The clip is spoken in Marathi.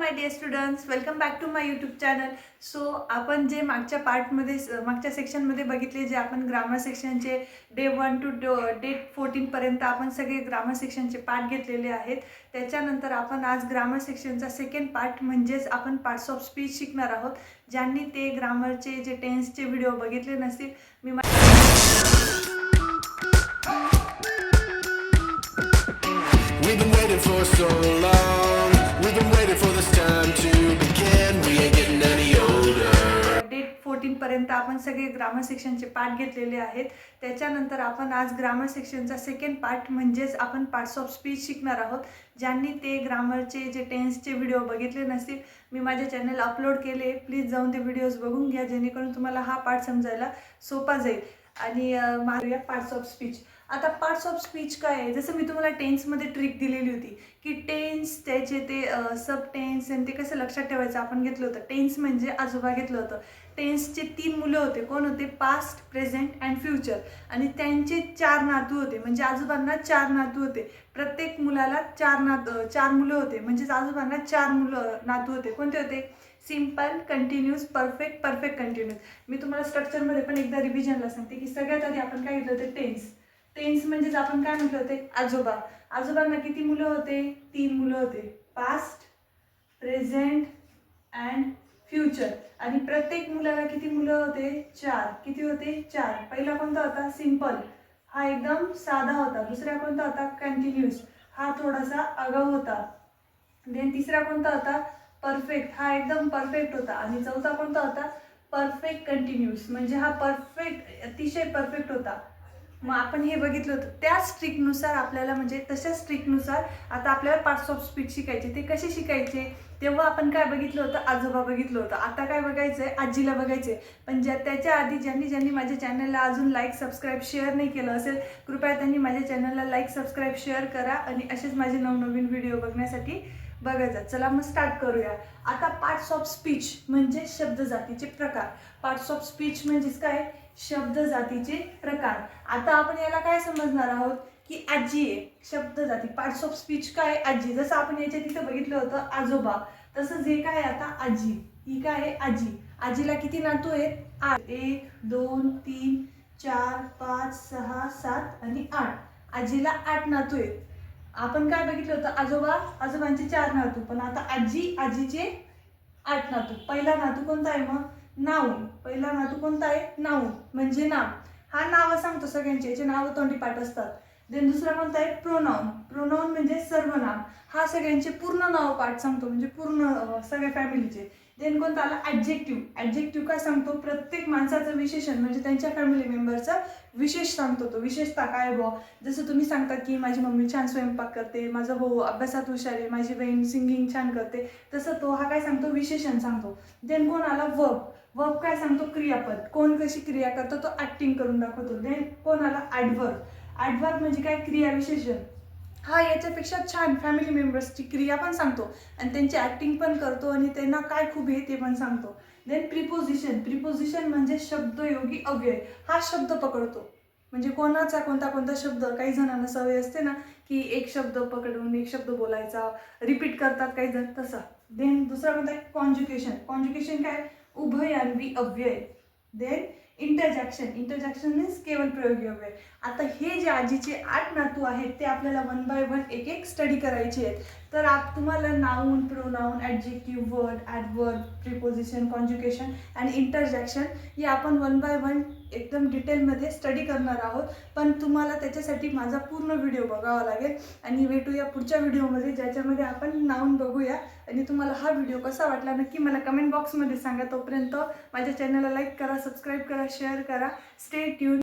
My dear students, welcome back to my YouTube channel. So आपण जे मागच्या सेक्शनमध्ये बघितले, जे आपण ग्रामर सेक्शनचे डे 1 टू डे 14 पर्यंत आपण सगळे ग्रामर सेक्शनचे पार्ट घेतलेले आहेत. त्याच्यानंतर आपण आज ग्रामर सेक्शनचा सेकंड पार्ट म्हणजेच आपण पार्ट्स ऑफ स्पीच शिकणार आहोत. ज्यांनी ते ग्रामरचे जे टेन्सचे व्हिडिओ बघितले नसतील, We've been waiting for so long. We've been waiting for this time to begin. We ain't getting any older. Day 14 पर्यंत आपण सगळे ग्रामर सेक्शनचे पार्ट घेतलेले आहेत. त्याच्यानंतर आपण आज ग्रामर सेक्शनचा सेकंड पार्ट म्हणजेच आपण पार्ट्स ऑफ स्पीच शिकणार आहोत. ज्यांनी ते ग्रामरचे जे टेन्सचे व्हिडिओ बघितले नसतील, मी माझ्या चॅनल अपलोड केले. प्लीज जाऊन ते व्हिडिओज बघून घ्या, जेणेकरून तुम्हाला हा पार्ट समजायला सोपा जाईल. आणि मारूया पार्ट्स ऑफ स्पीच. आता पार्ट्स ऑफ स्पीच काय आहे, जसं मी तुम्हाला टेन्समध्ये ट्रिक दिलेली होती की टेन्स त्याचे ते सब टेन्स आणि ते कसं लक्षात ठेवायचं आपण घेतलं होतं. टेन्स म्हणजे आजोबा घेतलं होतं. टेन्सचे 3 मुलं होते. कोण होते? Past, present and future. आणि त्यांचे 4 नातू होते. म्हणजे आजोबांना 4 नातू होते. प्रत्येक मुलाला 4 मुलं होते. म्हणजेच आजोबांना 4 नातू होते. कोणते होते? Simple, continuous, perfect, perfect continuous. मी तुम्हाला स्ट्रक्चरमध्ये पण एकदा रिव्हिजनला सांगते की सगळ्यात आधी आपण काय घेतलं होतं? टेन्स. टेन्स म्हणजेच आपण काय म्हटलं होते? आजोबा. आजोबांना किती मुलं होते? 3 मुलं होते. Past, present and future. आणि प्रत्येक मुलाला किती मुलं होते? 4. किती होते? 4. पहिला कोणता होता? सिम्पल, हा एकदम साधा होता. दुसरा कोणता होता? कंटिन्यूस, हा थोडासा आगाऊ होता. देन तिसरा कोणता होता? परफेक्ट, हा एकदम परफेक्ट होता. आणि चौथा कोणता होता? परफेक्ट कंटिन्यूस, म्हणजे हा परफेक्ट, अतिशय परफेक्ट होता. मग आपण हे बघितलं होतं. त्याच ट्रिकनुसार आपल्याला, म्हणजे तशाच ट्रिकनुसार आता आपल्याला पार्ट्स ऑफ स्पीच शिकायचे. ते कसे शिकायचे? तेव्हा आपण काय बघितलं होतं? आजोबा बघितलं होतं. आता काय बघायचं आहे? आजीला बघायचं आहे. पण त्याच्या आधी ज्यांनी माझ्या चॅनलला अजून लाईक, सबस्क्राईब, शेअर नाही केलं असेल, कृपया त्यांनी माझ्या चॅनलला लाईक, सबस्क्राईब, शेअर करा. आणि असेच माझे नवनवीन व्हिडिओ बघण्यासाठी बघायचं. चला मग स्टार्ट करूया. आता पार्ट्स ऑफ स्पीच म्हणजे शब्द जातीचे प्रकार. पार्ट्स ऑफ स्पीच म्हणजेच काय? शब्द जातीचे प्रकार. आता आपण याला काय समजणार आहोत की आजी आहे. शब्द जाती, पार्ट्स ऑफ स्पीच काय? आजी. जसं आपण याच्या तिथं बघितलं होतं आजोबा, तसं जे काय आता आजी. ही काय आहे? आजी. आजीला किती नातू आहेत? 8. 1 2 3 4 5 6 7 आणि 8. आजीला 8 नातू आहेत. आपण काय बघितलं होतं? आजोबांचे 4 नातू. पण आता आजीचे 8 नातू. पहिला नातू कोणता आहे मग? नाऊन. पहिला नातू कोणता आहे? नाऊन म्हणजे नाव. हा नावं सांगतो सगळ्यांचे, याचे नावं तोंडीपाठ असतात. देन दुसरा कोणता आहे? प्रोनाऊन. प्रोनाऊन म्हणजे सर्वनाम. हा सगळ्यांचे पूर्ण नाव पाठ सांगतो, म्हणजे पूर्ण सगळ्या फॅमिलीचे. देन कोणता आला? ॲडजेक्टिव्ह. ॲडजेक्टिव्ह काय सांगतो? प्रत्येक माणसाचं विशेषण, म्हणजे त्यांच्या फॅमिली मेंबरचं विशेष सांगतो. तो विशेषता काय बुवा? जसं तुम्ही सांगता की माझी मम्मी छान स्वयंपाक करते, माझा भाऊ अभ्यासात हुशार आहे, माझी बहीण सिंगिंग छान करते, तसं तो हा काय सांगतो? विशेषण सांगतो. देन कोण आला? वर्ब. वर्ब काय सांगतो? क्रियापद. कोण कशी क्रिया करतो तो ॲक्टिंग करून दाखवतो. देन कोण आला? ॲडव्हर्ब. ॲडव्हर्ब म्हणजे काय? क्रियाविशेषण. हा याच्यापेक्षा छान फॅमिली मेंबर्सची क्रिया पण सांगतो आणि त्यांची ॲक्टिंग पण करतो आणि त्यांना काय खूप आहे ते पण सांगतो. Then preposition. प्रिपोजिशन म्हणजे शब्दयोगी अव्यय. हा शब्द पकडतो. म्हणजे कोणता शब्द, काही जणांना सवय असते ना की एक शब्द पकडून एक शब्द बोलायचा, रिपीट करतात काही जण, तसा. देन दुसरा कोणता आहे? कॉन्ज्युकेशन. कॉन्ज्युकेशन काय? उभयन्वी अव्यय. देन इंटरजॅक्शन. इंटरजॅक्शन मीन्स केवळ प्रयोगी अव्यय. आता हे जे आजीचे 8 नातू आहेत ते आपल्याला 1 बाय 1 एक स्टडी करायचे आहेत. तर तुम्हाला noun, pronoun, adjective, word, adverb, preposition, conjunction आणि इंटरजॅक्शन हे आपण 1 बाय 1 एकदम डिटेलमध्ये स्टडी करणार आहोत. पण तुम्हाला त्याच्यासाठी माझा पूर्ण व्हिडिओ बघावा लागेल. आणि भेटूया पुढच्या व्हिडिओमध्ये, ज्याच्यामध्ये आपण नाऊन बघूया. आणि तुम्हाला हा व्हिडिओ कसा वाटला नक्की मला कमेंट बॉक्समध्ये सांगा. तोपर्यंत माझ्या चॅनलला लाईक करा, सबस्क्राईब करा, शेअर करा. Stay tune.